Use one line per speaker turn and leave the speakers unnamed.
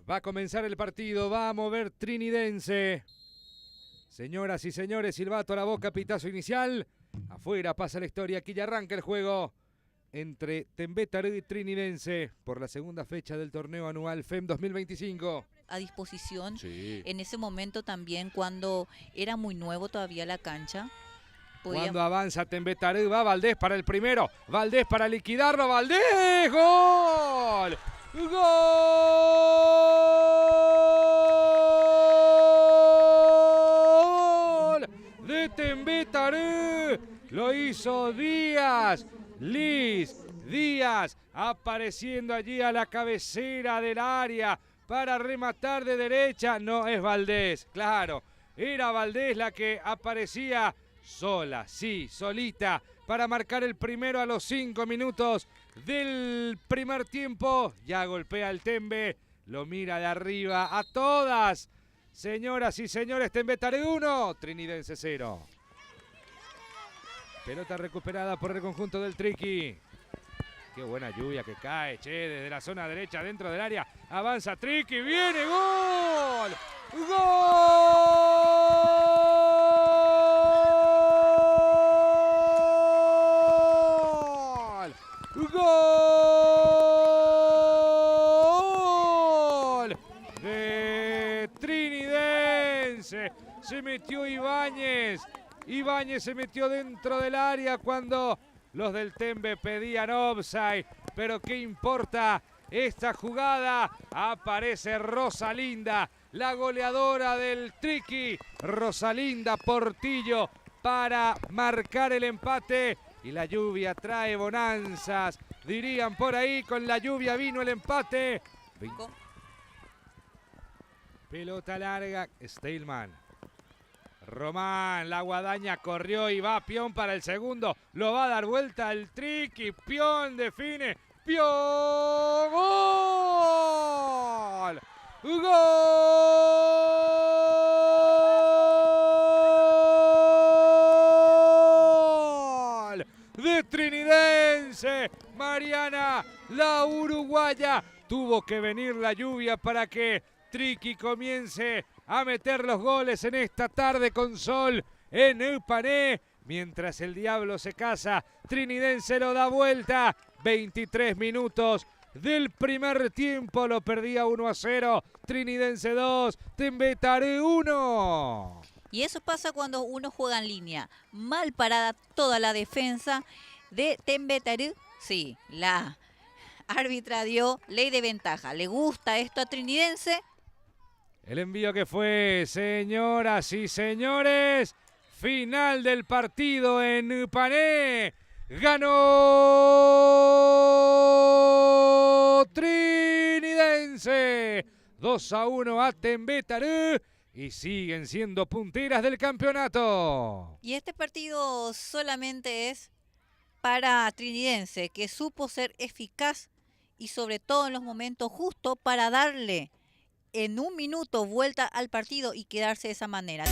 Va a comenzar el partido, va a mover Trinidense. Señoras y señores, silbato a la boca, pitazo inicial. Afuera pasa la historia, aquí ya arranca el juego entre Tembe Tarú y Trinidense por la segunda fecha del torneo anual FEM 2025.
A disposición,
Sí.
en ese momento también cuando era muy nuevo todavía la cancha.
Cuando avanza Tembe Tarú, va Valdés para el primero, Valdés para liquidarlo, Valdés, ¡gol! ¡Gol! De Tembe Tarú, lo hizo Díaz, Díaz apareciendo allí a la cabecera del área para rematar de derecha. No es Valdés, claro, era Valdés la que aparecía sola, sí, solita, para marcar el primero a los 5 minutos del primer tiempo. Ya golpea el Tembe, lo mira de arriba a todas. Señoras y señores, Tembe Tarú 1, Trinidense 0. Pelota recuperada por el conjunto del Triqui. Qué buena lluvia que cae, che, desde la zona derecha dentro del área. Avanza Triqui, viene, ¡gol! ¡Gol! ¡Gol! De Trinidense. Se metió Ibáñez. Ibáñez se metió dentro del área cuando los del Tembe pedían offside, pero ¿qué importa esta jugada? Aparece Rosalinda, la goleadora del Triqui, Rosalinda Portillo, para marcar el empate. Y la lluvia trae bonanzas, dirían por ahí, con la lluvia vino el empate. Pelota larga, Steilman. Román, la guadaña corrió y va Pion para el segundo. Lo va a dar vuelta el Triqui. Pion define. Pion. ¡Gol! ¡Gol! De Trinidense. Mariana, la uruguaya. Tuvo que venir la lluvia para que Triqui comience a meter los goles en esta tarde con sol en Upané. Mientras el diablo se casa, Trinidense lo da vuelta. 23 minutos del primer tiempo, lo perdía 1-0. Trinidense 2, Tembe Tarú 1.
Y eso pasa cuando uno juega en línea. Mal parada toda la defensa de Tembe Tarú. Sí, la árbitra dio ley de ventaja. ¿Le gusta esto a Trinidense?
El envío que fue, señoras y señores, final del partido en Upané. Ganó Trinidense 2-1 a Tembe Tarú y siguen siendo punteras del campeonato.
Y este partido solamente es para Trinidense, que supo ser eficaz y sobre todo en los momentos justos para darle en un minuto vuelta al partido y quedarse de esa manera.